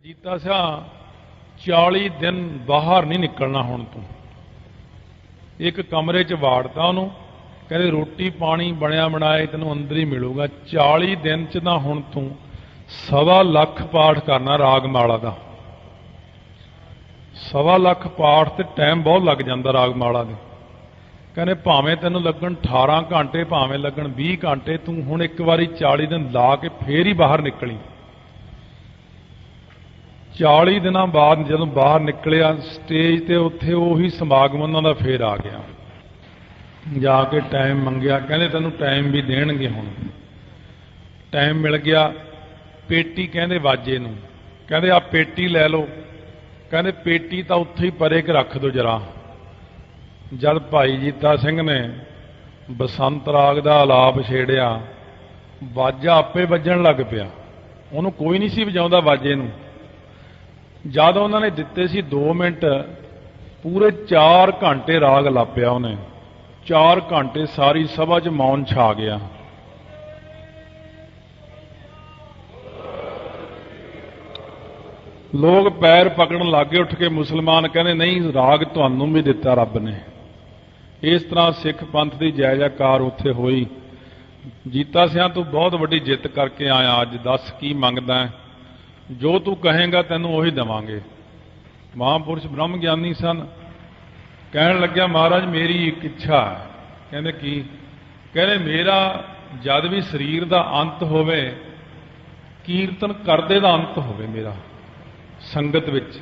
ਜੀਤਾ ਸਿਆ 40 ਦਿਨ ਬਾਹਰ ਨਹੀਂ ਨਿਕਲਣਾ ਹੁਣ ਤੂੰ। ਇੱਕ ਕਮਰੇ 'ਚ ਵਾੜਤਾ ਉਹਨੂੰ, ਕਹਿੰਦੇ ਰੋਟੀ ਪਾਣੀ ਬਣਿਆ ਬਣਾਏ ਤੈਨੂੰ ਅੰਦਰ ਹੀ ਮਿਲੂਗਾ। 40 ਦਿਨ 'ਚ ਨਾ ਹੁਣ ਤੂੰ 1.25 ਲੱਖ ਪਾਠ ਕਰਨਾ ਰਾਗਮਾਲਾ ਦਾ। 1.25 ਲੱਖ ਪਾਠ ਤੇ ਟਾਈਮ ਬਹੁਤ ਲੱਗ ਜਾਂਦਾ ਰਾਗਮਾਲਾ ਦੇ। ਕਹਿੰਦੇ ਭਾਵੇਂ ਤੈਨੂੰ ਲੱਗਣ 18 ਘੰਟੇ, ਭਾਵੇਂ ਲੱਗਣ 20 ਘੰਟੇ, ਤੂੰ ਹੁਣ ਇੱਕ ਵਾਰੀ 40 ਦਿਨ ਲਾ ਕੇ ਫੇਰ ਹੀ ਬਾਹਰ ਨਿਕਲੀ। 40 ਦਿਨਾਂ ਬਾਅਦ ਜਦੋਂ ਬਾਹਰ ਨਿਕਲਿਆ ਸਟੇਜ ਤੇ, ਉੱਥੇ ਉਹੀ ਸਮਾਗਮ ਉਹਨਾਂ ਦਾ ਫੇਰ ਆ ਗਿਆ। ਜਾ ਕੇ ਟਾਈਮ ਮੰਗਿਆ, ਕਹਿੰਦੇ ਤੈਨੂੰ ਟਾਈਮ ਵੀ ਦੇਣਗੇ। ਹੁਣ ਟਾਈਮ ਮਿਲ ਗਿਆ। ਪੇਟੀ ਕਹਿੰਦੇ ਵਾਜੇ ਨੂੰ, ਕਹਿੰਦੇ ਆ ਪੇਟੀ ਲੈ ਲਓ। ਕਹਿੰਦੇ ਪੇਟੀ ਤਾਂ ਉੱਥੇ ਹੀ ਪਰੇ ਕਿ ਰੱਖ ਦਿਓ ਜਰਾ। ਜਦ ਭਾਈ ਜੀਤਾ ਸਿੰਘ ਨੇ ਬਸੰਤ ਰਾਗ ਦਾ ਆਲਾਪ ਛੇੜਿਆ, ਵਾਜਾ ਆਪੇ ਵੱਜਣ ਲੱਗ ਪਿਆ। ਉਹਨੂੰ ਕੋਈ ਨਹੀਂ ਸੀ ਵਜਾਉਂਦਾ ਵਾਜੇ ਨੂੰ। ਜਦ ਉਹਨਾਂ ਨੇ ਦਿੱਤੇ ਸੀ 2 ਮਿੰਟ, ਪੂਰੇ 4 ਘੰਟੇ ਰਾਗ ਲਾਪਿਆ ਉਹਨੇ। 4 ਘੰਟੇ ਸਾਰੀ ਸਭਾ 'ਚ ਮੌਨ ਛਾ ਗਿਆ। ਲੋਕ ਪੈਰ ਪਕੜਨ ਲੱਗੇ ਉੱਠ ਕੇ। ਮੁਸਲਮਾਨ ਕਹਿੰਦੇ ਨਹੀਂ, ਰਾਗ ਤੁਹਾਨੂੰ ਵੀ ਦਿੱਤਾ ਰੱਬ ਨੇ। ਇਸ ਤਰ੍ਹਾਂ ਸਿੱਖ ਪੰਥ ਦੀ ਜੈ ਜੈਕਾਰ ਉੱਥੇ ਹੋਈ। ਜੀਤਾ ਸਿਆਂ ਤੂੰ ਬਹੁਤ ਵੱਡੀ ਜਿੱਤ ਕਰਕੇ ਆਇਆ, ਅੱਜ ਦੱਸ ਕੀ ਮੰਗਦਾ ਹੈ? ਜੋ ਤੂੰ ਕਹੇਂਗਾ ਤੈਨੂੰ ਉਹੀ ਦੇਵਾਂਗੇ। ਮਹਾਂਪੁਰਸ਼ ਬ੍ਰਹਮ ਗਿਆਨੀ ਸਨ। ਕਹਿਣ ਲੱਗਿਆ ਮਹਾਰਾਜ ਮੇਰੀ ਇੱਕ ਇੱਛਾ ਹੈ। ਕਹਿੰਦੇ ਕੀ? ਕਹਿੰਦੇ ਮੇਰਾ ਜਦ ਵੀ ਸਰੀਰ ਦਾ ਅੰਤ ਹੋਵੇ, ਕੀਰਤਨ ਕਰਦੇ ਦਾ ਅੰਤ ਹੋਵੇ ਮੇਰਾ ਸੰਗਤ ਵਿੱਚ।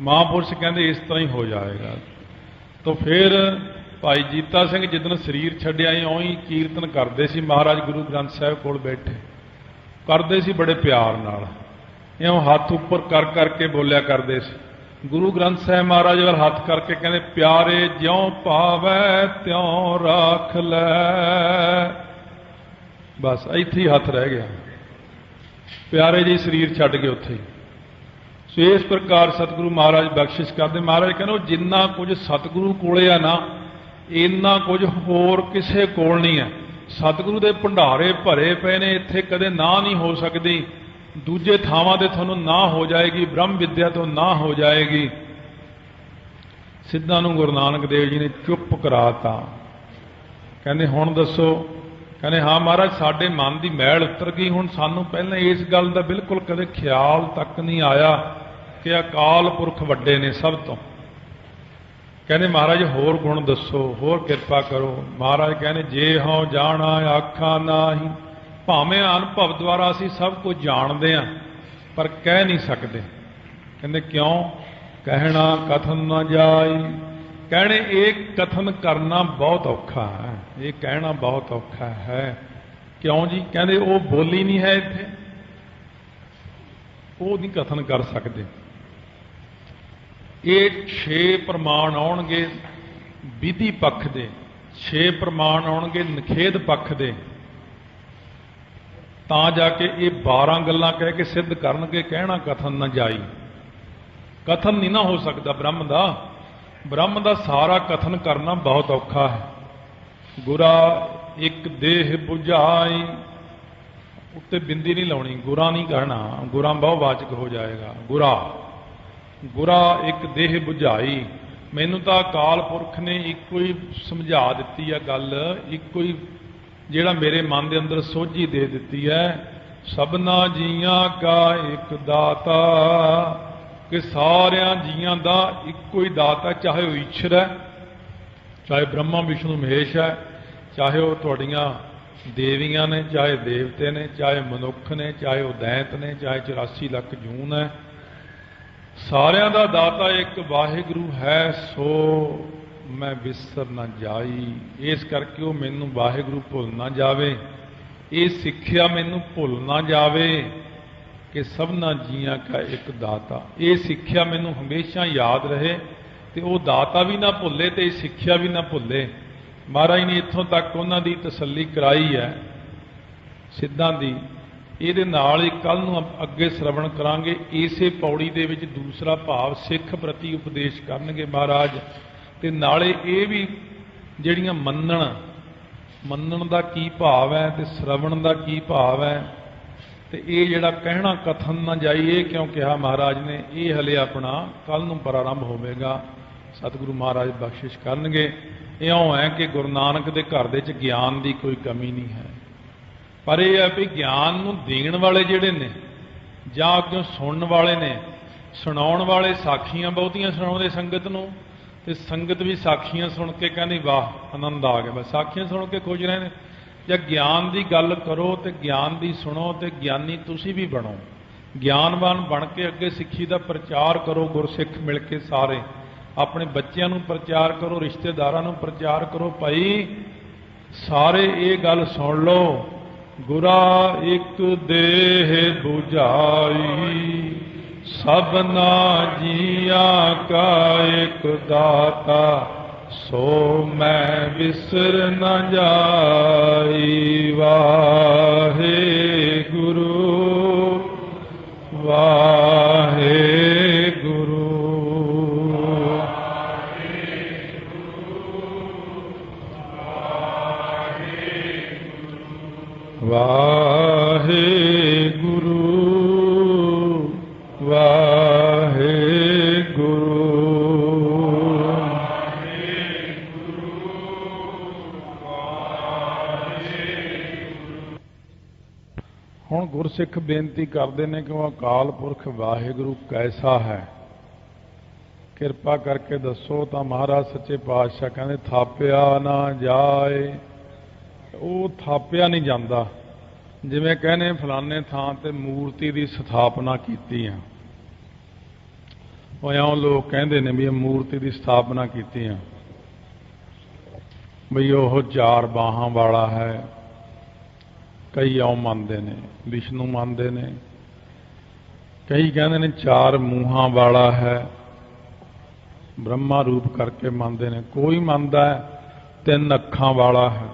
ਮਹਾਂਪੁਰਸ਼ ਕਹਿੰਦੇ ਇਸ ਤਰ੍ਹਾਂ ਹੀ ਹੋ ਜਾਏਗਾ। ਤਾਂ ਫਿਰ ਭਾਈ ਜੀਤਾ ਸਿੰਘ ਜਿੱਦਣ ਸਰੀਰ ਛੱਡਿਆ ਹੀ ਉਹੀ ਕੀਰਤਨ ਕਰਦੇ ਸੀ। ਮਹਾਰਾਜ ਗੁਰੂ ਗ੍ਰੰਥ ਸਾਹਿਬ ਕੋਲ ਬੈਠੇ ਕਰਦੇ ਸੀ ਬੜੇ ਪਿਆਰ ਨਾਲ। ਇਉਂ ਹੱਥ ਉੱਪਰ ਕਰ ਕਰਕੇ ਬੋਲਿਆ ਕਰਦੇ ਸੀ। ਗੁਰੂ ਗ੍ਰੰਥ ਸਾਹਿਬ ਮਹਾਰਾਜ ਵੱਲ ਹੱਥ ਕਰਕੇ ਕਹਿੰਦੇ ਪਿਆਰੇ ਜਿਉਂ ਭਾਵੈ ਤਿਉਂ ਰੱਖ ਲੈ। ਬਸ ਇੱਥੇ ਹੀ ਹੱਥ ਰਹਿ ਗਿਆ। ਪਿਆਰੇ ਜੀ ਸਰੀਰ ਛੱਡ ਕੇ ਉੱਥੇ ਹੀ। ਸੋ ਇਸ ਪ੍ਰਕਾਰ ਸਤਿਗੁਰੂ ਮਹਾਰਾਜ ਬਖਸ਼ਿਸ਼ ਕਰਦੇ। ਮਹਾਰਾਜ ਕਹਿੰਦੇ ਜਿੰਨਾ ਕੁਝ ਸਤਿਗੁਰੂ ਕੋਲੇ ਆ ਨਾ, ਇੰਨਾ ਕੁਝ ਹੋਰ ਕਿਸੇ ਕੋਲ ਨਹੀਂ ਹੈ। ਸਤਿਗੁਰੂ ਦੇ ਭੰਡਾਰੇ ਭਰੇ ਪਏ ਨੇ, ਇੱਥੇ ਕਦੇ ਨਾ ਨਹੀਂ ਹੋ ਸਕਦੀ। ਦੂਜੇ ਥਾਵਾਂ ਤੇ ਤੁਹਾਨੂੰ ਨਾ ਹੋ ਜਾਏਗੀ, ਬ੍ਰਹਮ ਵਿਦਿਆ ਤੋਂ ਨਾ ਹੋ ਜਾਏਗੀ। ਸਿੱਧਾਂ ਨੂੰ ਗੁਰੂ ਨਾਨਕ ਦੇਵ ਜੀ ਨੇ ਚੁੱਪ ਕਰਾਤਾ। ਕਹਿੰਦੇ ਹੁਣ ਦੱਸੋ? ਕਹਿੰਦੇ ਹਾਂ ਮਹਾਰਾਜ ਸਾਡੇ ਮਨ ਦੀ ਮੈਲ ਉਤਰ ਗਈ। ਹੁਣ ਸਾਨੂੰ ਪਹਿਲਾਂ ਇਸ ਗੱਲ ਦਾ ਬਿਲਕੁਲ ਕਦੇ ਖਿਆਲ ਤੱਕ ਨਹੀਂ ਆਇਆ ਕਿ ਅਕਾਲ ਪੁਰਖ ਵੱਡੇ ਨੇ ਸਭ ਤੋਂ। ਕਹਿੰਦੇ ਮਹਾਰਾਜ ਹੋਰ ਗੁਣ ਦੱਸੋ, ਹੋਰ ਕਿਰਪਾ ਕਰੋ। ਮਹਾਰਾਜ ਕਹਿੰਦੇ ਜੇ ਹਉ ਜਾਣਾ ਆਖਾਂ ਨਾਹੀ। ਭਾਵੇਂ ਅਨੁਭਵ ਦੁਆਰਾ ਅਸੀਂ ਸਭ ਕੁਝ ਜਾਣਦੇ ਹਾਂ, ਪਰ ਕਹਿ ਨਹੀਂ ਸਕਦੇ। ਕਹਿੰਦੇ ਕਿਉਂ? ਕਹਿਣਾ ਕਥਨ ਨਾ ਜਾਈ। ਕਹਿਣੇ ਇਹ ਕਥਨ ਕਰਨਾ ਬਹੁਤ ਔਖਾ ਹੈ, ਇਹ ਕਹਿਣਾ ਬਹੁਤ ਔਖਾ ਹੈ। ਕਿਉਂ ਜੀ? ਕਹਿੰਦੇ ਉਹ ਬੋਲੀ ਨਹੀਂ ਹੈ ਇੱਥੇ, ਉਹ ਨਹੀਂ ਕਥਨ ਕਰ ਸਕਦੇ। ਇਹ 6 ਪ੍ਰਮਾਣ ਆਉਣਗੇ ਵਿਧੀ ਪੱਖ ਦੇ, 6 ਪ੍ਰਮਾਣ ਆਉਣਗੇ ਨਿਖੇਧ ਪੱਖ ਦੇ, ਤਾਂ ਜਾ ਕੇ ਇਹ 12 ਗੱਲਾਂ ਕਹਿ ਕੇ ਸਿੱਧ ਕਰਨਗੇ ਕਹਿਣਾ ਕਥਨ ਨਾ ਜਾਈ। ਕਥਨ ਨਹੀਂ ਨਾ ਹੋ ਸਕਦਾ ਬ੍ਰਹਮ ਦਾ। ਬ੍ਰਹਮ ਦਾ ਸਾਰਾ ਕਥਨ ਕਰਨਾ ਬਹੁਤ ਔਖਾ ਹੈ। ਗੁਰਾ ਇੱਕ ਦੇਹ 부ਝਾਈ, ਉੱਤੇ ਬਿੰਦੀ ਨਹੀਂ ਲਾਉਣੀ, ਗੁਰਾ ਨਹੀਂ ਕਹਿਣਾ, ਗੁਰਾ ਬਹੁਵਾਚਕ ਹੋ ਜਾਏਗਾ। ਗੁਰਾ ਇੱਕ ਦੇਹ 부ਝਾਈ। ਮੈਨੂੰ ਤਾਂ ਅਕਾਲ ਪੁਰਖ ਨੇ ਇੱਕੋ ਹੀ ਸਮਝਾ ਦਿੱਤੀ ਹੈ ਗੱਲ, ਇੱਕੋ ਹੀ ਜਿਹੜਾ ਮੇਰੇ ਮਨ ਦੇ ਅੰਦਰ ਸੋਝੀ ਦੇ ਦਿੱਤੀ ਹੈ। ਸਭਨਾ ਜੀਆਂ ਕਾ ਇੱਕ ਦਾਤਾ, ਕਿ ਸਾਰਿਆਂ ਜੀਆਂ ਦਾ ਇੱਕੋ ਹੀ ਦਾਤਾ, ਚਾਹੇ ਉਹ ਈਸ਼ਰ ਹੈ, ਚਾਹੇ ਬ੍ਰਹਮਾ ਵਿਸ਼ਨੂੰ ਮਹੇਸ਼ ਹੈ, ਚਾਹੇ ਉਹ ਤੁਹਾਡੀਆਂ ਦੇਵੀਆਂ ਨੇ, ਚਾਹੇ ਦੇਵਤੇ ਨੇ, ਚਾਹੇ ਮਨੁੱਖ ਨੇ, ਚਾਹੇ ਉਹ ਦੈਂਤ ਨੇ, ਚਾਹੇ 84 ਲੱਖ ਜੂਨ ਹੈ। ਸਾਰਿਆਂ ਦਾ ਦਾਤਾ ਇੱਕ ਵਾਹਿਗੁਰੂ ਹੈ, ਸੋ ਮੈਂ ਵਿਸਰ ਨਾ ਜਾਈ। ਇਸ ਕਰਕੇ ਉਹ ਮੈਨੂੰ ਵਾਹਿਗੁਰੂ ਭੁੱਲ ਨਾ ਜਾਵੇ, ਇਹ ਸਿੱਖਿਆ ਮੈਨੂੰ ਭੁੱਲ ਨਾ ਜਾਵੇ ਕਿ ਸਭਨਾ ਜੀਆਂ ਕਾ ਇੱਕ ਦਾਤਾ। ਇਹ ਸਿੱਖਿਆ ਮੈਨੂੰ ਹਮੇਸ਼ਾ ਯਾਦ ਰਹੇ ਤੇ ਉਹ ਦਾਤਾ ਵੀ ਨਾ ਭੁੱਲੇ ਤੇ ਇਹ ਸਿੱਖਿਆ ਵੀ ਨਾ ਭੁੱਲੇ। ਮਹਾਰਾਜ ਨੇ ਇੱਥੋਂ ਤੱਕ ਉਹਨਾਂ ਦੀ ਤਸੱਲੀ ਕਰਾਈ ਹੈ ਸਿੱਧਾਂ ਦੀ। ਇਹਦੇ ਨਾਲ ਹੀ ਕੱਲ ਨੂੰ ਅੱਗੇ ਸ਼ਰਵਣ ਕਰਾਂਗੇ। ਇਸੇ ਪੌੜੀ ਦੇ ਵਿੱਚ ਦੂਸਰਾ ਭਾਵ ਸਿੱਖ ਪ੍ਰਤੀ ਉਪਦੇਸ਼ ਕਰਨਗੇ ਮਹਾਰਾਜ, ਤੇ ਨਾਲੇ ਇਹ ਵੀ ਜਿਹੜੀਆਂ ਮੰਨਣ ਦਾ ਕੀ ਭਾਵ ਹੈ ਤੇ ਸ਼ਰਵਣ ਦਾ ਕੀ ਭਾਵ ਹੈ, तो ये जिहड़ा कहना कथन ना जाइए क्यों कहा महाराज ने, ये हले अपना कल नूं प्रारंभ होवेगा। सतगुरु महाराज बख्शिश करनगे। इउं है कि गुरु नानक दे घर दे च ज्ञान की कोई कमी नहीं है, पर यह है भी ज्ञान नूं देण वाले जिहड़े ने जां अग्गों सुणन वाले ने, सुणाउण वाले साखियां बहुतियां सुणाउंदे संगत नूं, ते संगत भी साखियां सुन के कहंदी वाह आनंद आ गया, बस साखियां सुन के खुश रहे ने। ਜਾਂ ज्ञान की गल करो तो ज्ञान की सुनो तो ज्ञानी तुसी भी बनो, ज्ञानवान बन के अगे सिੱਖੀ का प्रचार करो। गुरसिख मिल के सारे अपने बच्चों को प्रचार करो, रिश्तेदारों को प्रचार करो। भाई सारे ये गल सुन लो, गुरा एक देह बुझाई, सबना जिया का एक दाता, सो मैं बिसर न जाई। वाहे गुरु वाहे गुरु वाहे गुरु वाहे गुरु। हुण गुरसिख बेनती करते हैं कि वह अकाल पुरख वाहिगुरु कैसा है, किरपा करके दसो। तो महाराज सच्चे पातशाह कहते थापिया ना जाए, वो थापिया नहीं जाता। जिवें कहने फलाने थां ते मूर्ति की स्थापना की है, इउं लोग कहते हैं भी मूर्ति की स्थापना की है, बई वह चार बाहां वाला है। कई आउ मानते ने विष्णु मानते ने, कई कहते ने चार मूहां वाला है, ब्रह्मा रूप करके मानते ने। कोई मानता है तीन अखां वाला है।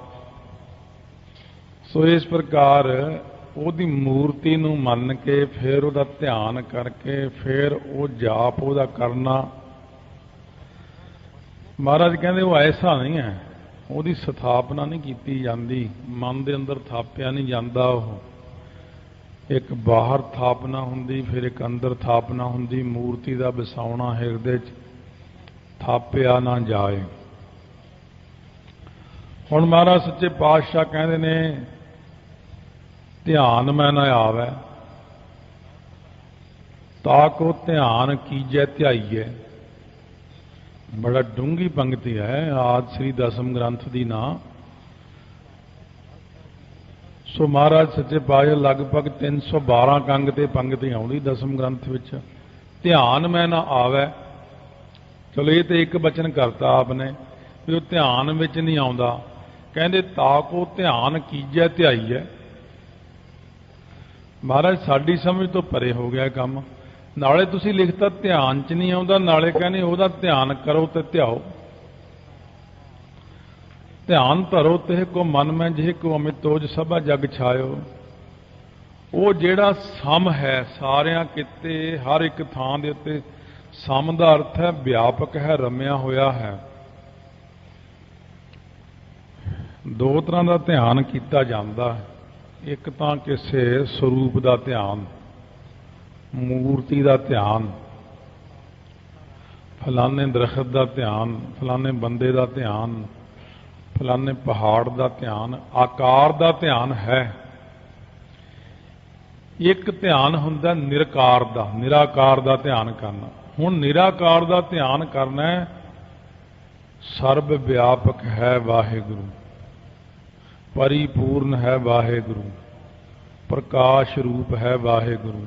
सो इस प्रकार उहदी मूर्ति नूं मन के फिर उहदा ध्यान करके फिर वो जाप उहदा करना। महाराज कहते वो ऐसा नहीं है, ਉਹਦੀ ਸਥਾਪਨਾ नहीं की जाती, मन के अंदर थापिया नहीं जाता। वो एक बाहर थापना हुंदी, फिर एक अंदर थापना हुंदी। मूर्ति का बसाउणा हिरदे च थापिया ना जाए। हुण महाराज सच्चे पातशाह कहते ने ध्यान मैं ना आवे, ताको ध्यान कीजै ध्याईए। बड़ा डूंगी पंक्ति है आदि श्री दसम ग्रंथ दी ना। सो महाराज सच्चे पातशाह लगभग 312 कंग ते पंक्ति आउंदी दसम ग्रंथ विच। ध्यान मैं ना आवे, चलो ये तो एक बचन करता आपने भी वो ध्यान विच नहीं आउंदा। कहंदे ताको ध्यान कीजै ध्याईए। महाराज साडी समझ तो परे हो गया काम। नाले तुसी लिखता ध्यान च नहीं आउंदा, नाले कहने ओहदा ध्यान करो ते ध्याओ। ध्यान धरो ते को मन में जिह को अमित तोज सभा जग छायो। वो जिहड़ा सम है सारियां किते हर एक थां दे उत्ते, सम दा अर्थ है व्यापक है, रमिया होया है। दो तरह का ध्यान किया जाता है, एक तां किसे स्वरूप का ध्यान, मूर्ति का ध्यान, फलाने दरखत का ध्यान, फलाने बंदे का ध्यान, फलाने पहाड़ का ध्यान, आकार का ध्यान है। एक ध्यान हुंदा निराकार का, निराकार का ध्यान करना। हुण निराकार का ध्यान करना है, सर्व व्यापक है वाहिगुरु, परिपूर्ण है वाहिगुरु, प्रकाश रूप है वाहिगुरु।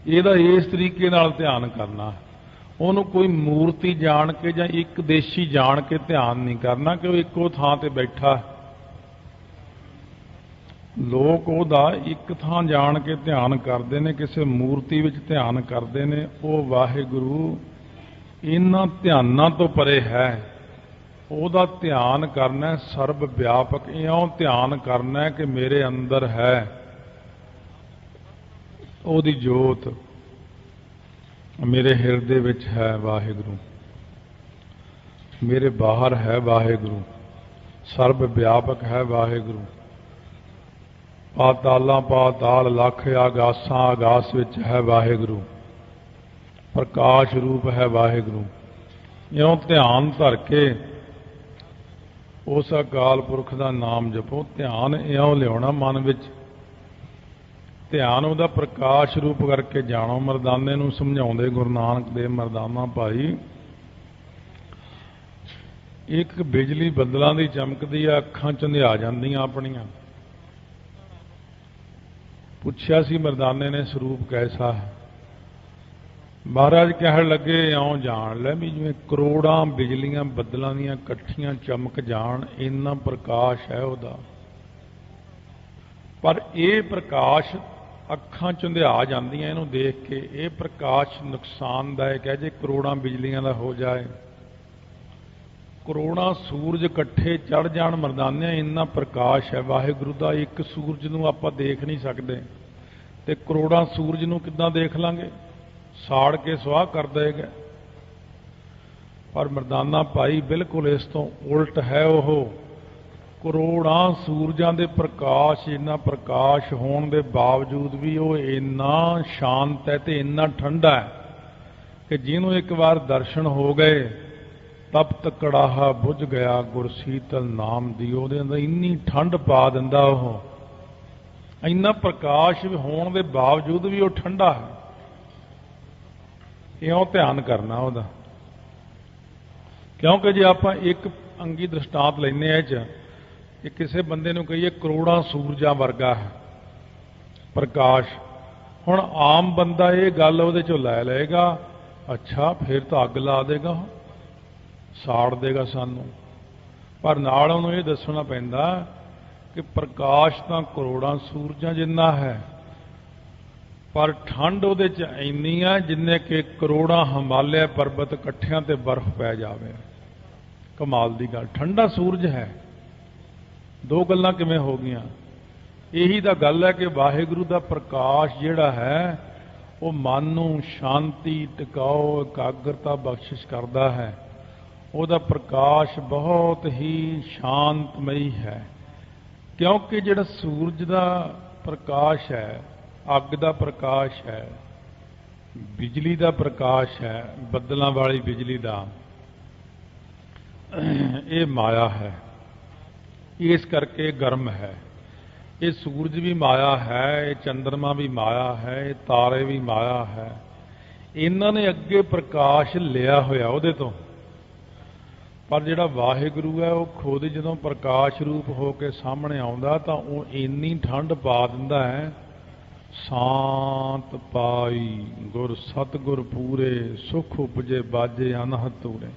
ਇਹਦਾ इस तरीके नाल ध्यान करना। ਉਹਨੂੰ कोई मूर्ति जान के ਜਾਂ एक देशी जान के ध्यान नहीं करना कि वो ਇੱਕੋ ਥਾਂ ਤੇ बैठा। लोग ਉਹਦਾ एक ਥਾਂ जान के ध्यान करते हैं, किसी मूर्ति विच ध्यान करते हैं। वो वाहिगुरु इन्हां ध्यानां तो परे है। ਉਹਦਾ ध्यान करना सर्व व्यापक, इउं ध्यान करना है कि मेरे अंदर है ਉਹਦੀ जोत, मेरे हिरदे विच है वाहिगुरु, मेरे बाहर है वाहिगुरु, सर्व व्यापक है वाहिगुरु। पातालां पाताल लख आगासां आगास विच है वाहिगुरु, प्रकाश रूप है वाहिगुरु। इउं ध्यान धर के उस अकाल पुरख का नाम जपो। ध्यान इउं लियाउणा मन विच, ध्यान उहदा प्रकाश रूप करके जाणो। मरदाने नूं समझाउंदे गुरु नानक देव मरदाना भाई, एक बिजली बदलों की चमकदी है, अखां चंधिया जांदियां अपनियां। पुछया सी मरदाने ने स्वरूप कैसा है? महाराज कह लगे इउं जान लै भी जिवें करोड़ां बिजलियां बदलों दीयां इकट्ठियां चमक जाण, इन्ना प्रकाश है उहदा। पर यह प्रकाश अखां चुंधिया जांदियां इहनूं देख के। यह प्रकाश नुकसानदायक है जे करोड़ां बिजलियां दा हो जाए, करोड़ां सूरज इकट्ठे चढ़ जाण मरदानिया, इन्ना प्रकाश है वाहिगुरू दा। एक सूरज नूं आपां देख नहीं सकते ते करोड़ां सूरज नूं किद्दां देख लांगे? साड़ के सुआह कर देगा। पर मरदाना भाई बिल्कुल इस तो उल्ट है। वह करोड़ां सूरजां दे प्रकाश, इन्ना प्रकाश होने के बावजूद भी वह इन्ना शांत है तो इन्ना ठंडा है कि जिन्हों एक बार दर्शन हो गए तपत कड़ाहा बुझ गया गुर शीतल नाम दी। ਉਹਦੇ अंदर इन्नी ठंड पा दिंदा, ਉਹ इन्ना प्रकाश होने के बावजूद भी वह ठंडा है। इउं ध्यान करना ਉਹਦਾ, क्योंकि जे आप एक अंगी दृष्टांत लैने कि किसी बंदे नूं कहिए करोड़ां सूरजां वर्गा है प्रकाश, हुण आम बंदा ये गल ਉਹਦੇ चों लै लेगा, अच्छा फिर तो अग ला देगा, साड़ देगा सानू। पर नाल उहनूं ये दसना पैंदा कि प्रकाश तो करोड़ां सूरजां जिन्ना है, पर ठंड उहदे च इन्नी है जिन्ने कि करोड़ां हिमालय पर्बत इकट्ठियां ते बर्फ पै जावे। कमाल दी गल, ठंडा सूरज है। दो गल्लां किवें हो गईयां? यही तो गल है कि वाहिगुरू दा प्रकाश जिहड़ा है वो मन नूं शांति, टिकाओ, एकाग्रता बख्शिश करदा है। ਉਹਦਾ प्रकाश बहुत ही शांतमई है, क्योंकि जिहड़ा सूरज का प्रकाश है, अग का प्रकाश है, बिजली का प्रकाश है, बदलों वाली बिजली का, ये माया है। इस करके गर्म है। ये सूरज भी माया है, ये चंद्रमा भी माया है, ये तारे भी माया है। इन्हों ने अगे प्रकाश लिया होया उहदे तो, पर जिहड़ा वाहिगुरू है वो खुद जदों प्रकाश रूप हो के सामने आउंदा तां वो इन्नी ठंड पा दिंदा है, शांत पाई गुर सतगुर पूरे, सुख उपजे बाजे अनहद तूरे।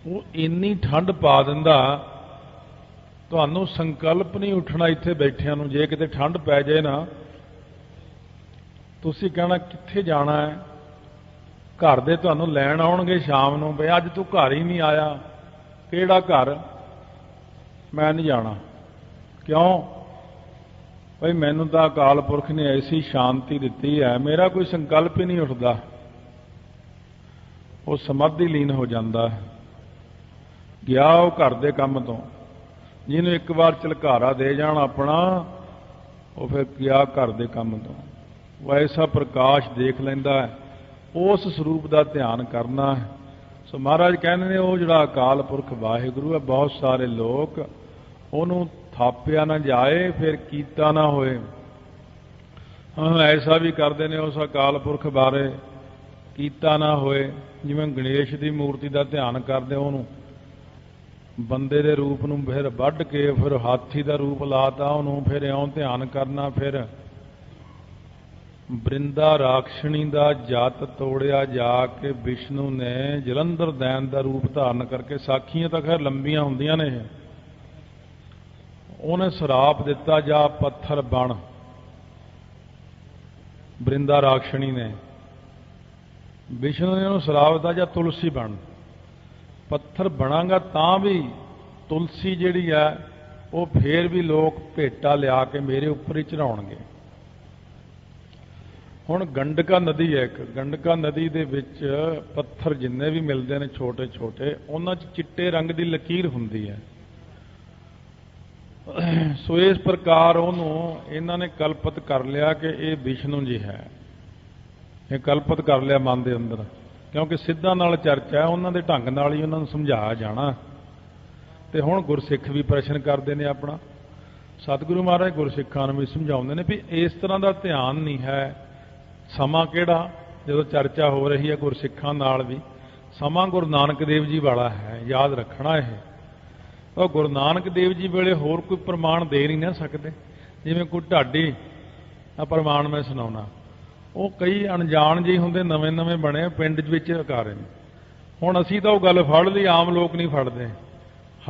वो इन्नी ठंड पा दिंदा, तुहानूं संकल्प नहीं उठना इत्थे बैठिਆਂ ਨੂੰ। जे किते ठंड पै जाए ना, तुसीं कहना कित्थे जाना है, घर दे तुहानूं लैण आउणगे शाम नूं, बई अज तू घर ही नहीं आया। किहड़ा घर? मैं नहीं जाना। क्यों? भाई मैनूं तां अकाल पुरख ने ऐसी शांति दित्ती है, मेरा कोई संकल्प ही नहीं उठदा। वो समाधि लीन हो जाता है, गया वो घर दे काम तो। जिन्हों एक बार झलकारा दे जाण अपना, वो फिर गया घर दे काम तो। वो ऐसा प्रकाश देख लैंदा है, उस स्वरूप का ध्यान करना है। सो महाराज कहते हैं वो जिहड़ा अकाल पुरख वाहिगुरू है, बहुत सारे लोग उन्होंने थापिया ना जाए फिर कीता ना होए। ऐसा भी करते हैं उस अकाल पुरख बारे, कीता ना होए। जिवें गणेश की मूर्ति का ध्यान करते, उन्होंने बंदे के रूप नूं फिर वढ़ के फिर हाथी का रूप लाता, उन्होंने फिर इउं ध्यान करना। फिर बृंदा राक्षणी का जत तोड़िया जाके विष्णु ने जलंधर दैन का रूप धारण करके, साखियां तो खैर लंबियां होंदियां ने, उन्हें श्राप दिता जा पत्थर बन। बृंदा राक्षणी ने, विष्णु ने उन्होंने श्राप दिता जा तुलसी बन। पत्थर बनांगा तां भी तुलसी जिहड़ी है वो फिर भी लोग भेटा लिया के मेरे उपर ही चढ़ाउणगे। हुण गंडका नदी है एक, गंडका नदी दे विच पत्थर जिन्ने भी मिलते हैं छोटे छोटे, उन्हां च चिट्टे रंग की लकीर हुंदी है। ਸੋ ਇਸ ਪ੍ਰਕਾਰ ਉਹਨੂੰ ਇਹਨਾਂ ਨੇ ਕਲਪਿਤ ਕਰ ਲਿਆ ਕਿ ਇਹ ਵਿਸ਼ਨੂੰ ਜੀ ਹੈ। ਇਹ ਕਲਪਿਤ ਕਰ ਲਿਆ ਮਨ ਦੇ ਅੰਦਰ, ਕਿਉਂਕਿ ਸਿੱਧਾਂ ਨਾਲ ਚਰਚਾ ਹੈ, ਉਹਨਾਂ ਦੇ ਢੰਗ ਨਾਲ ਹੀ ਉਹਨਾਂ ਨੂੰ ਸਮਝਾਇਆ ਜਾਣਾ। ਤੇ ਹੁਣ ਗੁਰਸਿੱਖ ਵੀ ਪ੍ਰਸ਼ਨ ਕਰਦੇ ਨੇ ਆਪਣਾ, ਸਤਿਗੁਰੂ ਮਹਾਰਾਜ ਗੁਰਸਿੱਖਾਂ ਨੂੰ ਵੀ ਸਮਝਾਉਂਦੇ ਨੇ ਵੀ ਇਸ ਤਰ੍ਹਾਂ ਦਾ ਧਿਆਨ ਨਹੀਂ ਹੈ। ਸਮਾਂ ਕਿਹੜਾ, ਜਦੋਂ ਚਰਚਾ ਹੋ ਰਹੀ ਹੈ ਗੁਰਸਿੱਖਾਂ ਨਾਲ ਵੀ, ਸਮਾਂ ਗੁਰੂ ਨਾਨਕ ਦੇਵ ਜੀ ਵਾਲਾ ਹੈ, ਯਾਦ ਰੱਖਣਾ ਇਹ। ਉਹ ਗੁਰੂ ਨਾਨਕ ਦੇਵ ਜੀ ਵੇਲੇ ਹੋਰ ਕੋਈ ਪ੍ਰਮਾਣ ਦੇ ਨਹੀਂ ਨਾ ਸਕਦੇ। ਜਿਵੇਂ ਕੋਈ ਢਾਡੀ ਆ ਪ੍ਰਮਾਣ ਮੈਂ ਸੁਣਾਉਣਾ, ਉਹ ਕਈ ਅਣਜਾਣ ਜਿਹੇ ਹੁੰਦੇ, ਨਵੇਂ ਨਵੇਂ ਬਣੇ ਪਿੰਡ ਵਿੱਚ ਅਕਾਰੇ ਨੇ। ਹੁਣ ਅਸੀਂ ਤਾਂ ਉਹ ਗੱਲ ਫੜ ਲਈ, ਆਮ ਲੋਕ ਨਹੀਂ ਫੜਦੇ।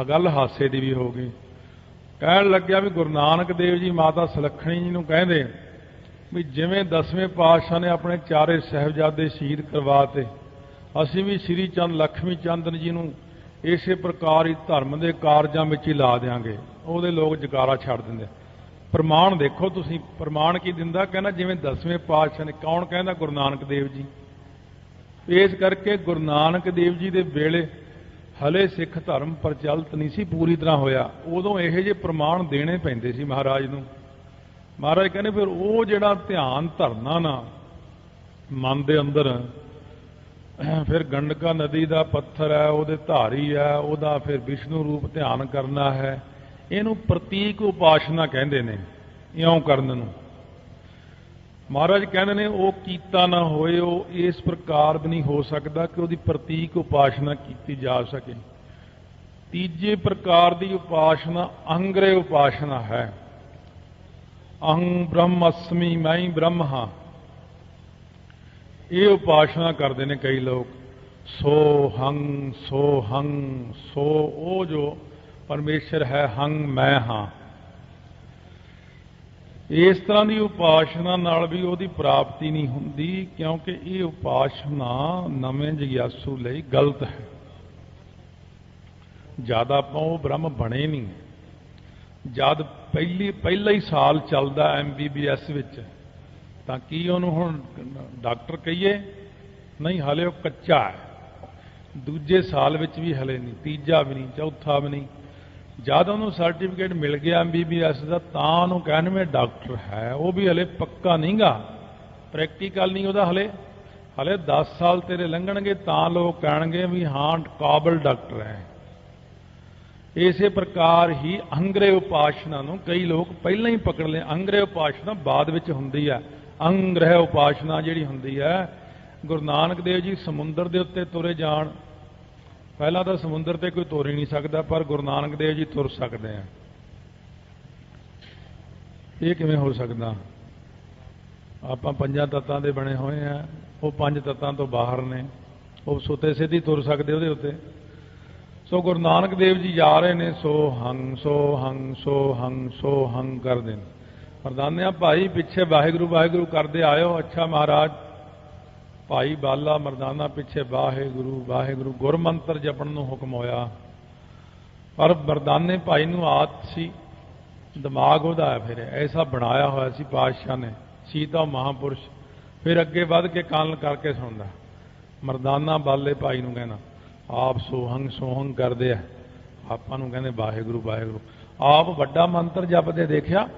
ਗੱਲ ਹਾਸੇ ਦੀ ਵੀ ਹੋ ਗਈ। ਕਹਿਣ ਲੱਗਿਆ ਵੀ ਗੁਰੂ ਨਾਨਕ ਦੇਵ ਜੀ ਮਾਤਾ ਸੁਲੱਖਣੀ ਜੀ ਨੂੰ ਕਹਿੰਦੇ ਵੀ ਜਿਵੇਂ 10ਵੇਂ ਪਾਤਸ਼ਾਹ ਨੇ ਆਪਣੇ ਚਾਰੇ ਸਾਹਿਬਜ਼ਾਦੇ ਸ਼ਹੀਦ ਕਰਵਾਤੇ, ਅਸੀਂ ਵੀ ਸ੍ਰੀ ਚੰਦ ਲక్ష్ਮੀ ਚੰਦਨ ਜੀ ਨੂੰ ਇਸੇ ਪ੍ਰਕਾਰ ਹੀ ਧਰਮ ਦੇ ਕਾਰਜਾਂ ਵਿੱਚ ਹੀ ਲਾ ਦਿਆਂਗੇ। ਉਹਦੇ ਲੋਕ ਜਕਾਰਾ ਛੱਡ ਦਿੰਦੇ। ਪ੍ਰਮਾਣ ਦੇਖੋ ਤੁਸੀਂ, ਪ੍ਰਮਾਣ ਕੀ ਦਿੰਦਾ? ਕਹਿੰਦਾ ਜਿਵੇਂ 10ਵੇਂ ਪਾਤਸ਼ਾਹ ਨੇ। ਕੌਣ ਕਹਿੰਦਾ? ਗੁਰੂ ਨਾਨਕ ਦੇਵ ਜੀ। ਇਸ ਕਰਕੇ ਗੁਰੂ ਨਾਨਕ ਦੇਵ ਜੀ ਦੇ ਵੇਲੇ ਹਲੇ ਸਿੱਖ ਧਰਮ ਪ੍ਰਚਲਿਤ ਨਹੀਂ ਸੀ ਪੂਰੀ ਤਰ੍ਹਾਂ ਹੋਇਆ। ਉਦੋਂ ਇਹੋ ਜਿਹੇ ਪ੍ਰਮਾਣ ਦੇਣੇ ਪੈਂਦੇ ਸੀ ਮਹਾਰਾਜ ਨੂੰ। ਮਹਾਰਾਜ ਕਹਿੰਦੇ ਫਿਰ ਉਹ ਜਿਹੜਾ ਧਿਆਨ ਧਰਨਾ ਨਾ ਮਨ ਦੇ ਅੰਦਰ, ਫਿਰ ਗੰਡਕਾ ਨਦੀ ਦਾ ਪੱਥਰ ਹੈ, ਉਹਦੇ ਧਾਰੀ ਹੈ, ਉਹਦਾ ਫਿਰ ਵਿਸ਼ਨੂੰ ਰੂਪ ਧਿਆਨ ਕਰਨਾ ਹੈ। ਇਹਨੂੰ ਪ੍ਰਤੀਕ ਉਪਾਸ਼ਨਾ ਕਹਿੰਦੇ ਨੇ। ਇਉਂ ਕਰਨ ਨੂੰ ਮਹਾਰਾਜ ਕਹਿੰਦੇ ਨੇ ਉਹ ਕੀਤਾ ਨਾ ਹੋਏ, ਉਹ ਇਸ ਪ੍ਰਕਾਰ ਵੀ ਨਹੀਂ ਹੋ ਸਕਦਾ ਕਿ ਉਹਦੀ ਪ੍ਰਤੀਕ ਉਪਾਸ਼ਨਾ ਕੀਤੀ ਜਾ ਸਕੇ। ਤੀਜੇ ਪ੍ਰਕਾਰ ਦੀ ਉਪਾਸ਼ਨਾ ਅੰਗਰੇ ਉਪਾਸ਼ਨਾ ਹੈ। ਅਹੰ ਬ੍ਰਹਮ ਅਸਮੀ, ਮੈਂ ਹੀ ਬ੍ਰਹਮ ਹਾਂ। ਇਹ ਉਪਾਸ਼ਨਾ ਕਰਦੇ ਨੇ ਕਈ ਲੋਕ। ਸੋ ਹੰ ਸੋ ਹੰ, ਸੋ ਉਹ ਜੋ ਪਰਮੇਸ਼ਰ ਹੈ, ਹੰ ਮੈਂ ਹਾਂ। ਇਸ ਤਰ੍ਹਾਂ ਦੀ ਉਪਾਸ਼ਨਾ ਨਾਲ ਵੀ ਉਹਦੀ ਪ੍ਰਾਪਤੀ ਨਹੀਂ ਹੁੰਦੀ, ਕਿਉਂਕਿ ਇਹ ਉਪਾਸ਼ਨਾ ਨਵੇਂ ਜਗਿਆਸੂ ਲਈ ਗਲਤ ਹੈ। ਜਦ ਆਪਾਂ ਉਹ ਬ੍ਰਹਮ ਬਣੇ ਨਹੀਂ, ਜਦ ਪਹਿਲਾ ਹੀ ਸਾਲ ਚੱਲਦਾ MBBS ਵਿੱਚ, ਤਾਂ ਕੀ ਉਹਨੂੰ ਹੁਣ ਡਾਕਟਰ ਕਹੀਏ? ਨਹੀਂ, ਹਾਲੇ ਉਹ ਕੱਚਾ ਹੈ। ਦੂਜੇ ਸਾਲ ਵਿੱਚ ਵੀ ਹਲੇ ਨਹੀਂ, ਤੀਜਾ ਵੀ ਨਹੀਂ, ਚੌਥਾ ਵੀ ਨਹੀਂ। ਜਦ ਉਹਨੂੰ ਸਰਟੀਫਿਕੇਟ ਮਿਲ ਗਿਆ MBBS ਦਾ, ਤਾਂ ਉਹਨੂੰ ਕਹਿਣਵੇਂ ਡਾਕਟਰ ਹੈ। ਉਹ ਵੀ ਹਲੇ ਪੱਕਾ ਨਹੀਂਗਾ, ਪ੍ਰੈਕਟੀਕਲ ਨਹੀਂ ਉਹਦਾ ਹਲੇ 10 ਸਾਲ ਤੇਰੇ ਲੰਘਣਗੇ ਤਾਂ ਲੋਕ ਕਹਿਣਗੇ ਵੀ ਹਾਂ ਕਾਬਲ ਡਾਕਟਰ ਹੈ। ਇਸੇ ਪ੍ਰਕਾਰ ਹੀ ਅੰਗਰੇ ਉਪਾਸ਼ਨਾ ਨੂੰ ਕਈ ਲੋਕ ਪਹਿਲਾਂ ਹੀ ਪਕੜ ਲਏ। ਅੰਗਰੇ ਉਪਾਸ਼ਨਾ ਬਾਅਦ ਵਿੱਚ ਹੁੰਦੀ ਹੈ। ਅੰਗ੍ਰਹਿ ਉਪਾਸ਼ਨਾ ਜਿਹੜੀ ਹੁੰਦੀ ਹੈ, ਗੁਰੂ ਨਾਨਕ ਦੇਵ ਜੀ ਸਮੁੰਦਰ ਦੇ ਉੱਤੇ ਤੁਰੇ ਜਾਣ, ਪਹਿਲਾਂ ਤਾਂ ਸਮੁੰਦਰ ਤੇ ਕੋਈ ਤੁਰ ਹੀ ਨਹੀਂ ਸਕਦਾ, ਪਰ ਗੁਰੂ ਨਾਨਕ ਦੇਵ ਜੀ ਤੁਰ ਸਕਦੇ ਆ। ਇਹ ਕਿਵੇਂ ਹੋ ਸਕਦਾ? ਆਪਾਂ 5 ਤੱਤਾਂ ਦੇ ਬਣੇ ਹੋਏ ਆ, ਉਹ 5 ਤੱਤਾਂ ਤੋਂ ਬਾਹਰ ਨੇ, ਉਹ ਸੁੱਤੇ ਸਿੱਧੀ ਤੁਰ ਸਕਦੇ ਉਹਦੇ ਉੱਤੇ। ਸੋ ਗੁਰੂ ਨਾਨਕ ਦੇਵ ਜੀ ਜਾ ਰਹੇ ਨੇ, ਸੋ ਹੰ ਸੋ ਹੰ ਸੋ ਹੰ ਸੋ ਹੰ ਕਰਦੇ ਨੇ। ਮਰਦਾਨਿਆਂ ਭਾਈ ਪਿੱਛੇ ਵਾਹਿਗੁਰੂ ਵਾਹਿਗੁਰੂ ਕਰਦੇ ਆਇਓ। ਅੱਛਾ ਮਹਾਰਾਜ। ਭਾਈ ਬਾਲਾ ਮਰਦਾਨਾ ਪਿੱਛੇ ਵਾਹਿਗੁਰੂ ਵਾਹਿਗੁਰੂ ਗੁਰਮੰਤਰ ਜਪਣ ਨੂੰ ਹੁਕਮ ਹੋਇਆ। ਪਰ ਮਰਦਾਨੇ ਭਾਈ ਨੂੰ ਆਦਤ ਸੀ, ਦਿਮਾਗ ਉਹਦਾ ਫਿਰ ਐਸਾ ਬਣਾਇਆ ਹੋਇਆ ਸੀ ਪਾਤਸ਼ਾਹ ਨੇ, ਸੀਤਾ ਮਹਾਂਪੁਰਸ਼। ਫਿਰ ਅੱਗੇ ਵੱਧ ਕੇ ਕੰਨ ਕਰਕੇ ਸੁਣਦਾ। ਮਰਦਾਨਾ ਬਾਲੇ ਭਾਈ ਨੂੰ ਕਹਿੰਦਾ ਆਪ ਸੋਹੰਗ ਸੋਹੰਗ ਕਰਦੇ ਆ, ਆਪਾਂ ਨੂੰ ਕਹਿੰਦੇ ਵਾਹਿਗੁਰੂ ਵਾਹਿਗੁਰੂ। ਆਪ ਵੱਡਾ ਮੰਤਰ ਜਪਦੇ ਦੇਖਿਆ,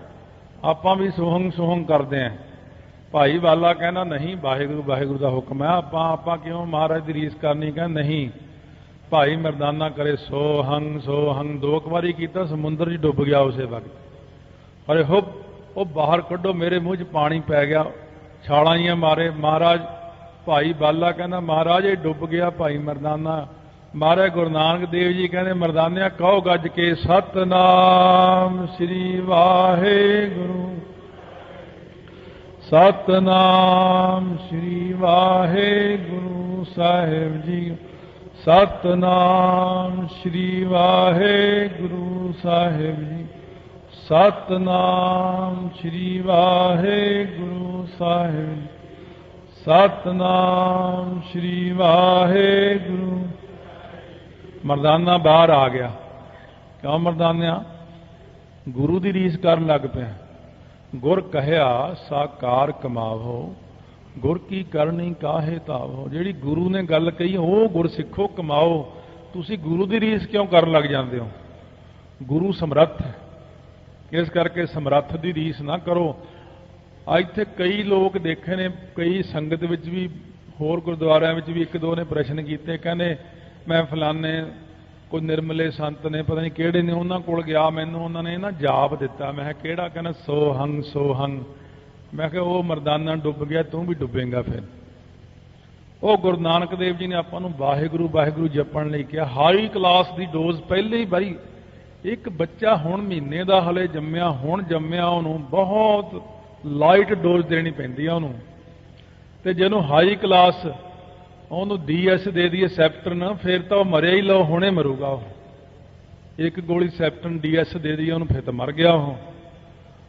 ਆਪਾਂ ਵੀ ਸੋਹੰਗ ਸੋਹੰਗ ਕਰਦੇ ਆ। ਭਾਈ ਬਾਲਾ ਕਹਿੰਦਾ ਨਹੀਂ, ਵਾਹਿਗੁਰੂ ਵਾਹਿਗੁਰੂ ਦਾ ਹੁਕਮ ਹੈ, ਆਪਾਂ ਕਿਉਂ ਮਹਾਰਾਜ ਦੀ ਰੀਸ ਕਰਨੀ? ਕਹਿੰਦਾ ਨਹੀਂ। ਭਾਈ ਮਰਦਾਨਾ ਕਰੇ ਸੋਹੰਗ ਸੋਹੰਗ 2 ਵਾਰੀ ਕੀਤਾ, ਸਮੁੰਦਰ 'ਚ ਡੁੱਬ ਗਿਆ ਉਸੇ ਵਕਤ। ਅਰੇ ਹੁਬ, ਉਹ ਬਾਹਰ ਕੱਢੋ, ਮੇਰੇ ਮੂੰਹ 'ਚ ਪਾਣੀ ਪੈ ਗਿਆ, ਛਾਲਾਂ ਜੀਆਂ ਮਾਰੇ। ਮਹਾਰਾਜ ਭਾਈ ਬਾਲਾ ਕਹਿੰਦਾ ਮਹਾਰਾਜ ਇਹ ਡੁੱਬ ਗਿਆ। ਭਾਈ ਮਰਦਾਨਾ ਮਹਾਰਾਜ ਗੁਰੂ ਨਾਨਕ ਦੇਵ ਜੀ ਕਹਿੰਦੇ ਮਰਦਾਨਿਆਂ ਕਹੋ ਗੱਜ ਕੇ ਸਤਨਾਮ ਸ੍ਰੀ ਵਾਹਿਗੁਰੂ, ਸਤਨਾਮ ਸ੍ਰੀ ਵਾਹਿਗੁਰੂ ਸਾਹਿਬ ਜੀ, ਸਤਨਾਮ ਸ੍ਰੀ ਵਾਹਿਗੁਰੂ ਸਾਹਿਬ ਜੀ, ਸਤਨਾਮ ਸ੍ਰੀ ਵਾਹਿਗੁਰੂ ਸਾਹਿਬ ਜੀ, ਸਤਨਾਮ ਸ੍ਰੀ ਵਾਹਿਗੁਰੂ। ਮਰਦਾਨਾ ਬਾਹਰ ਆ ਗਿਆ। ਕਿਉਂ ਮਰਦਾਨਿਆਂ? ਗੁਰੂ ਦੀ ਰੀਸ ਕਰਨ ਲੱਗ ਪਿਆ। ਗੁਰ ਕਹਿਆ ਸਾਕਾਰ ਕਮਾਵੋ, ਗੁਰ ਕੀ ਕਰਨੀ ਕਾਹੇ ਤਾਵੋ। ਜਿਹੜੀ ਗੁਰੂ ਨੇ ਗੱਲ ਕਹੀ ਉਹ ਗੁਰ ਸਿੱਖੋ ਕਮਾਓ। ਤੁਸੀਂ ਗੁਰੂ ਦੀ ਰੀਸ ਕਿਉਂ ਕਰਨ ਲੱਗ ਜਾਂਦੇ ਹੋ? ਗੁਰੂ ਸਮਰੱਥ ਹੈ, इस करके समर्थ की रीस ना करो। ਇੱਥੇ कई लोग देखे ने, कई संगत विच भी होर गुरुद्वारिਆਂ ਵਿੱਚ भी एक दो ने प्रश्न किए, कहने मैं फलाने कोई निर्मले संत ने पता नहीं किहड़े ने, उन्होंने कोल गया, मैनूं उन्होंने ना जाप दिता। मैं किहड़ा? कहना सोहंग सोहंग। मैं कहा वो मरदाना डुब गया, तू भी डुबेगा फिर। वो गुरु नानक देव जी ने आपां नूं वाहिगुरू वाहिगुरू जपण लई कहा। हाई क्लास की डोज पहले ही भाई, एक बच्चा हुण महीने का हले जम्मिया, हुण जम्मिया, उन्होंने बहुत लाइट डोज देनी पैंदी है उन्होंने। तो जदों हाई क्लास ਉਹਨੂੰ DS ਦੇ ਦਈਏ ਸੈਪਟਰਨ, ਫਿਰ ਤਾਂ ਉਹ ਮਰਿਆ ਹੀ, ਲਓ ਹੁਣੇ ਮਰੂਗਾ ਉਹ। ਇੱਕ ਗੋਲੀ ਸੈਪਟਰਨ DS ਦੇ ਦਈਏ ਉਹਨੂੰ, ਫਿਰ ਤਾਂ ਮਰ ਗਿਆ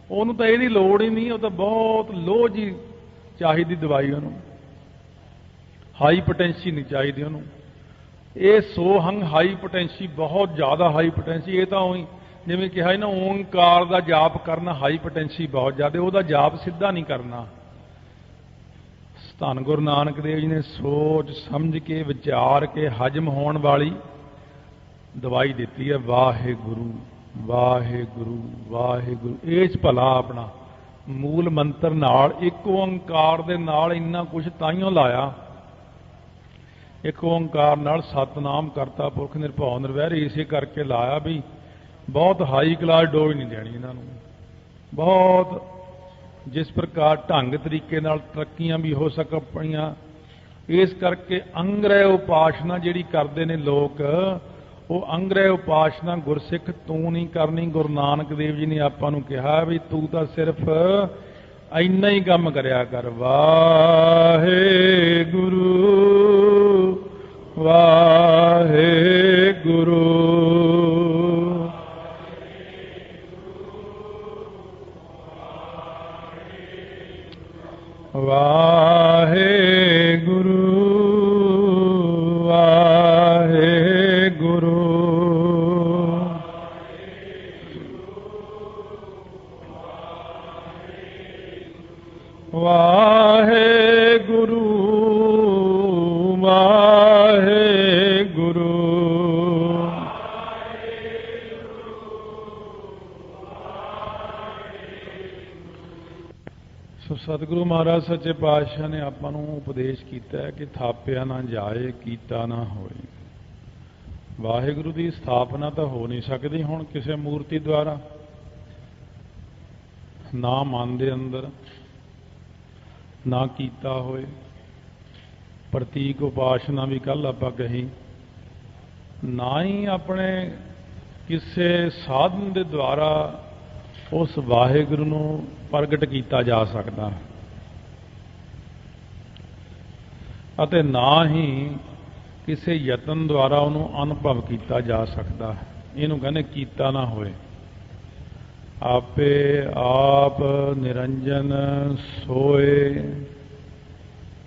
ਉਹਨੂੰ ਤਾਂ ਇਹਦੀ ਲੋੜ ਹੀ ਨਹੀਂ, ਉਹ ਤਾਂ ਬਹੁਤ ਲੋ ਜੀ ਚਾਹੀਦੀ ਦਵਾਈ ਉਹਨੂੰ, ਹਾਈ ਪੋਟੈਂਸੀ ਨਹੀਂ ਚਾਹੀਦੀ ਉਹਨੂੰ। ਇਹ ਸੋਹੰਗ ਹਾਈ ਪੋਟੈਂਸੀ, ਬਹੁਤ ਜ਼ਿਆਦਾ ਹਾਈ ਪੋਟੈਂਸੀ। ਇਹ ਤਾਂ ਉਹੀ ਜਿਵੇਂ ਕਿਹਾ ਨਾ, ਓਂਕਾਰ ਦਾ ਜਾਪ ਕਰਨਾ ਹਾਈ ਪੋਟੈਂਸੀ ਬਹੁਤ ਜ਼ਿਆਦਾ, ਉਹਦਾ ਜਾਪ ਸਿੱਧਾ ਨਹੀਂ ਕਰਨਾ। ਧੰਨ ਗੁਰੂ ਨਾਨਕ ਦੇਵ ਜੀ ਨੇ ਸੋਚ ਸਮਝ ਕੇ ਵਿਚਾਰ ਕੇ ਹਜਮ ਹੋਣ ਵਾਲੀ ਦਵਾਈ ਦਿੱਤੀ ਹੈ, ਵਾਹਿਗੁਰੂ ਵਾਹਿਗੁਰੂ ਵਾਹਿਗੁਰੂ। ਇਹ 'ਚ ਭਲਾ ਆਪਣਾ ਮੂਲ ਮੰਤਰ ਨਾਲ, ਇੱਕ ਓਂਕਾਰ ਦੇ ਨਾਲ ਇੰਨਾ ਕੁਛ ਤਾਈਓ ਲਾਇਆ। ਇੱਕ ਓਂਕਾਰ ਨਾਲ ਸਤਨਾਮ ਕਰਤਾ ਪੁਰਖ ਨਿਰਭਉ ਨਿਰਵੈਰ, ਇਸੇ ਕਰਕੇ ਲਾਇਆ ਵੀ ਬਹੁਤ ਹਾਈ ਕਲਾਸ ਡੋਜ਼ ਨਹੀਂ ਦੇਣੀ ਇਹਨਾਂ ਨੂੰ। ਬਹੁਤ जिस प्रकार ढंग तरीके नाल तरक्कियां भी हो सकणियां, इस करके अंग्रह उपासना जिहड़ी करदे ने लोग, वो अंग्रह उपासना गुरसिख तू नहीं करनी। गुरु नानक देव जी ने आपां नूं कहा भी तू तां सिर्फ इन्ना ही काम करिया कर, वाहिगुरू वाहिगुरू। वाहिगुरू वाहिगुरू वाहिगुरू वाहिगुरू। सो सतगुरु महाराज सच्चे पातशाह ने आपां नूं उपदेश कीता है कि थापिया ना जाए कीता ना होए। वाहिगुरू की स्थापना तो हो नहीं सकती हुण किसी मूर्ति द्वारा, ना मन दे अंदर ना कीता होए। प्रतीक उपासना भी कल आपां कही, ना ही अपने किसी साधन के द्वारा उस वाहिगुरू नूं प्रगट किया जा सकता, अते ना ही किसी यतन द्वारा उन्होंने अनुभव किया जा सकता। इनू कहने कीता ना होए। आपे आप निरंजन सोए,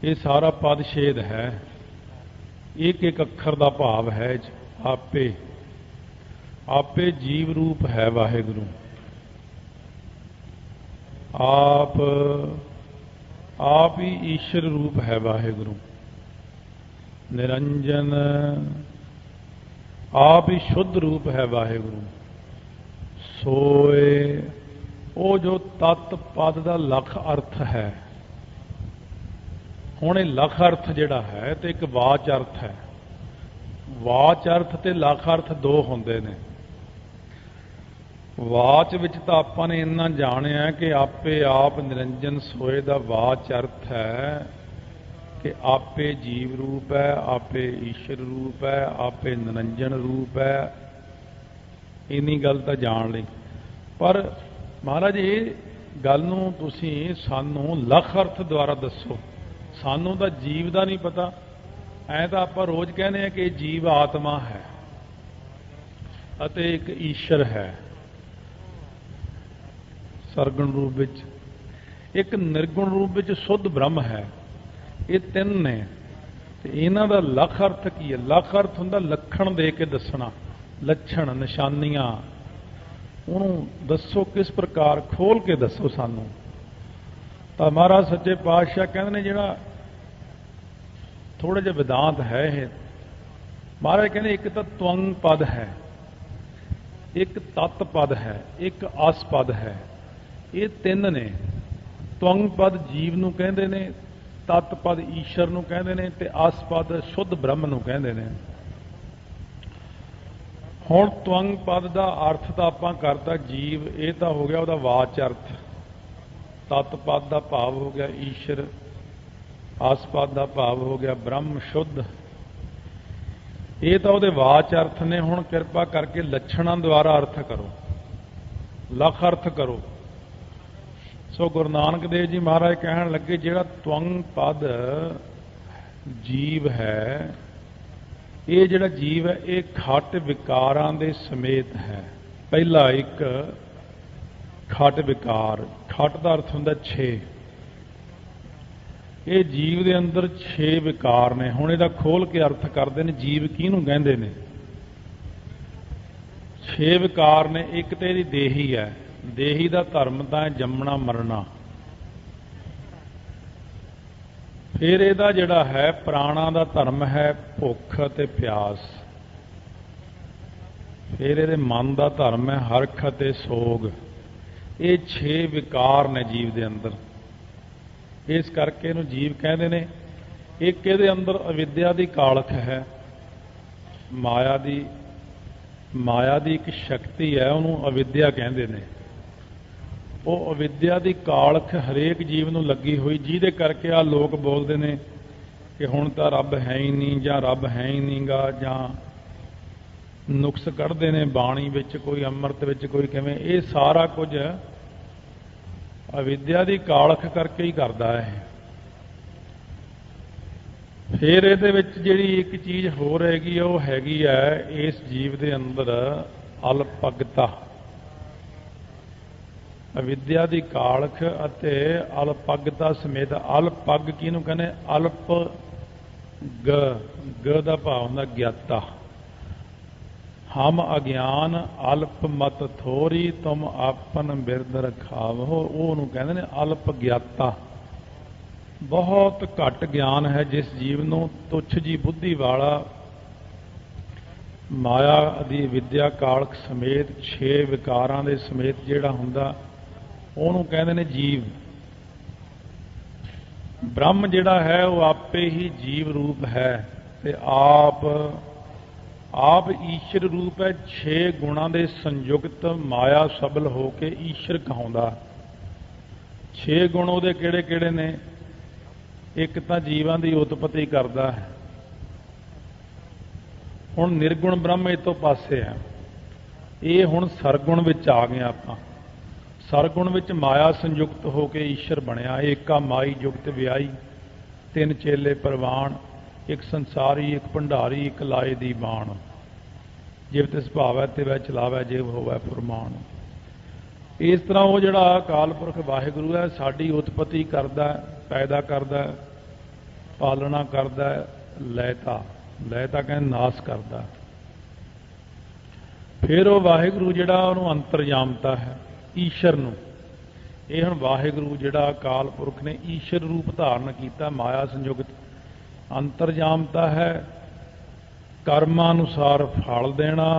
ये सारा पदछेद है, एक एक अखर का भाव है। आपे आपे जीव रूप है वाहिगुरू, आप ही ईश्वर रूप है वाहिगुरू। निरंजन आप ही शुद्ध रूप है वाहिगुरू। सोए वो जो तत् पद का लख अर्थ है। हुण ये लख अर्थ जिहड़ा है तो एक वाच अर्थ है। वाच अर्थ ते लख अर्थ दो होंदे ने। वाच विच तां आपां ने इन्ना जाणिया कि आपे आप निरंजन सोए दा वाच अर्थ है कि आपे जीव रूप है, आपे ईश्वर रूप है, आपे निरंजन रूप है। इन्नी गल तां जाण लई, पर महाराज ये गल नूं तुसीं सानूं लख अर्थ द्वारा दसो। सानूं तां जीव दा नहीं पता। ऐ तां आपां रोज़ कहने कि जीव आत्मा है अते एक ईश्वर है सरगुण रूप विच, एक निर्गुण रूप विच शुद्ध ब्रह्म है। ये तीन ने ते इन्हां दा लख अर्थ की है? लख अर्थ हुंदा लक्षण दे के दसना, लक्षण निशानियां। उन्होंने दसो किस प्रकार, खोल के दसो सानू। तो महाराज सच्चे पातशाह कहते हैं जिहड़ा थोड़ा जिहा वेदांत है ये, महाराज कहते एक तो त्वंग पद है, एक तत् पद है, एक अस पद है। ये तीन ने। त्वंग पद जीव नूं कहंदे ने, तत् पद ईश्वर नूं कहंदे ने, ते अस पद शुद्ध ब्रह्म नूं कहंदे ने। हुण त्वंग पद का अर्थ तो आपां करता जीव, ये तो हो गया उसका वाच अर्थ। तत् पद का भाव हो गया ईश्वर, अस पद का भाव हो गया ब्रह्म शुद्ध। ये तो वो वाच अर्थ ने। हुण किरपा करके लक्षणां द्वारा अर्थ करो, लख अर्थ करो। सो गुरु नानक देव जी महाराज कहण लगे जिहड़ा त्वंग पद जीव है, ये जिहड़ा जीव है ये खट विकारां दे समेत है। पहला एक खट विकार, खट का अर्थ हुंदा 6। ये जीव दे अंदर 6 विकार ने। हुण इहदा खोल के अर्थ करदे ने जीव किहनूं कहंदे ने। 6 विकार ने। एक तो इहदी देही है, देही का धर्म तां है जम्मना मरना। फिर इहदा जिहड़ा है प्राणा का धर्म है भुख ते प्यास। फिर इहदे मन का धर्म है हरख ते सोग। ये 6 विकार ने जीव दे अंदर। इस करके इहनूं जीव कहंदे ने। एक इहदे अंदर अविद्या की कालख है, माया दी एक शक्ति है, उन्होंने अविद्या कहंदे ने। वो अविद्या की कालख हरेक जीव नूं लगी हुई, जिहदे करके आ लोग बोलते हैं कि हुण तां रब है ही नहीं, जां रब है ही नहीं गा, जां नुक्स कढ़दे ने बाणी विच कोई, अमृत विच कोई किवें। ये सारा कुछ अविद्या की कालख करके ही करता है। फिर ये जिहड़ी एक चीज़ हो रहेगी वो हैगी है इस जीव के अंदर अलपगता। अविद्या की कालख अते अलपगता समेत। अलपग किहनूं कहने? अल्प ग दा भाव हुंदा ज्ञाता। हम अज्ञान अल्प मत थोरी, तुम आपन बिरद रखावो। वो कहते हैं अल्प ज्ञाता। बहुत घट ज्ञान है जिस जीव नूं तुच्छ जी बुद्धि वाला माया दी विद्या कालख समेत 6 विकारां दे समेत जिहड़ा हुंदा ਉਹਨੂੰ कहते हैं जीव। ब्रह्म जिहड़ा है वो आपे ही जीव रूप है ते आप ईश्वर रूप है। 6 गुणां दे संयुक्त माया सबल होके ईश्वर कहाउंदा। 6 गुण ਉਹਦੇ ਕਿਹੜੇ ने? एक तो जीवां दी उत्पत्ति करता है। हुण निर्गुण ब्रह्म इस तो पासे है। ये हुण सरगुण विच आ गए आपां। सरगुण विच माया संयुक्त होके ईश्वर बनया। एका माई जुगत व्याई, 3 चेले परवान, एक संसारी, एक भंडारी, एक लाए दी बाण। जिव तिस भावै तिवै चलावै, जिव होवै फुरमान। इस तरह वो जिहड़ा अकाल पुरख वाहिगुरू है साडी उत्पत्ति करदा, पैदा करदा, पालना करदा, लैता कहने नाश करदा। फिर वो वाहिगुरू जिहड़ा उहनूं अंतरजामता है ईश्वर नूं। ये हुण वाहिगुरू जिहड़ा अकाल पुरख ने ईश्वर रूप धारण किया, माया संयुक्त अंतरजामता है। कर्मानुसार फल देना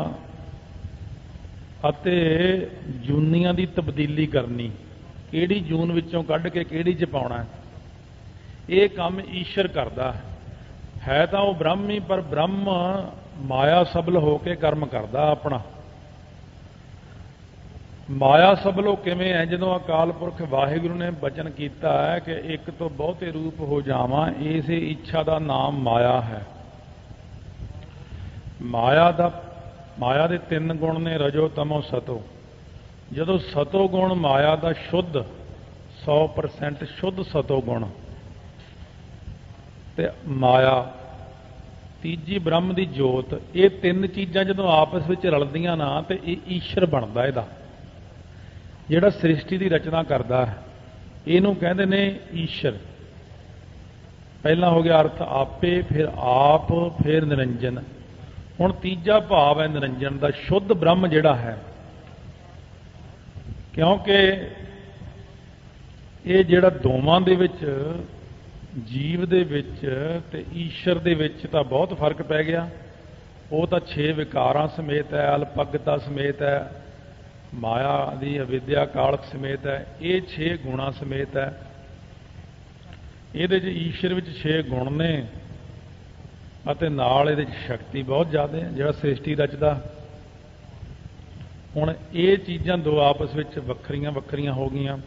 अते जूनियां दी तब्दीली करनी। किहड़ी जून विचों कढ के किहड़ी च पाउणा, ये काम ईश्वर करता है। तो वह ब्रह्म ही, पर ब्रह्म माया सबल होके कर्म करता अपना। माया सबलो किवें है? जदों अकाल पुरख वाहिगुरू ने बचन किया है कि एक तो बहुते रूप हो जावां, इस इच्छा का नाम माया है। माया दे 3 गुण ने, रजो तमो सतो। जदों सतो गुण माया का शुद्ध 100% शुद्ध सतो गुण ते माया तीजी ब्रह्म की जोत, ये 3 चीज़ां जदों आपस में रलदियां ना तो ये ईश्वर बनता। इहदा जिहड़ा सृष्टि की रचना करता है इहनूं कहंदे ने ईश्वर। पहला हो गया अर्थ आपे, फिर आप, फिर निरंजन। हुण तीजा भाव है निरंजन का, शुद्ध ब्रह्म जिहड़ा है। क्योंकि ये जिहड़ा दोवां दे विच, जीव दे विच ते ईश्वर दे विच तां बहुत फर्क पै गया। ਉਹ ਤਾਂ 6 ਵਿਕਾਰਾਂ ਸਮੇਤ ਹੈ, ਅਲਪਗਤਾ ਸਮੇਤ ਹੈ, ਮਾਇਆ ਦੀ ਅਵਿਦਿਆ ਕਾਲਕ ਸਮੇਤ ਹੈ। ਇਹ 6 ਗੁਣਾ ਸਮੇਤ ਹੈ। ਇਹਦੇ 'ਚ ਈਸ਼ਰ ਵਿੱਚ 6 ਗੁਣ ਨੇ ਅਤੇ ਨਾਲ ਇਹਦੇ 'ਚ ਸ਼ਕਤੀ ਬਹੁਤ ਜ਼ਿਆਦਾ ਹੈ, ਜਿਹੜਾ ਸ੍ਰਿਸ਼ਟੀ ਰਚਦਾ। ਹੁਣ ਇਹ ਚੀਜ਼ਾਂ ਦੋ ਆਪਸ ਵਿੱਚ ਵੱਖਰੀਆਂ ਵੱਖਰੀਆਂ ਹੋ ਗਈਆਂ,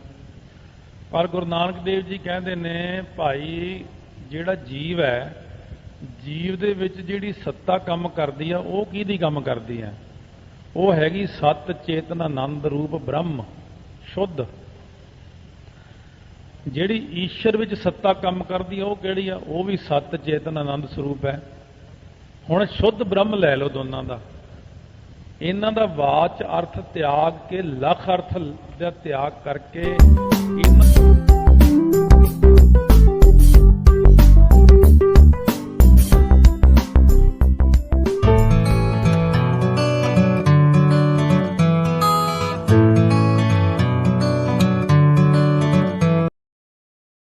ਪਰ ਗੁਰੂ ਨਾਨਕ ਦੇਵ ਜੀ ਕਹਿੰਦੇ ਨੇ ਭਾਈ ਜਿਹੜਾ ਜੀਵ ਹੈ, ਜੀਵ ਦੇ ਵਿੱਚ ਜਿਹੜੀ ਸੱਤਾ ਕੰਮ ਕਰਦੀ ਆ ਉਹ ਕਿਹਦੀ ਕੰਮ ਕਰਦੀ ਹੈ? ਉਹ ਹੈਗੀ ਸਤ ਚੇਤਨ ਆਨੰਦ ਰੂਪ ਬ੍ਰਹਮ ਸ਼ੁੱਧ। ਜਿਹੜੀ ਈਸ਼ਰ ਵਿੱਚ ਸੱਤਾ ਕੰਮ ਕਰਦੀ ਆ ਉਹ ਕਿਹੜੀ ਆ? ਉਹ ਵੀ ਸਤ ਚੇਤਨ ਆਨੰਦ ਸਰੂਪ ਹੈ। ਹੁਣ ਸ਼ੁੱਧ ਬ੍ਰਹਮ ਲੈ ਲਓ ਦੋਨਾਂ ਦਾ, ਇਹਨਾਂ ਦਾ ਵਾਚ ਅਰਥ ਤਿਆਗ ਕੇ ਲਖ ਅਰਥ ਦਾ ਤਿਆਗ ਕਰਕੇ ਇਹਨਾਂ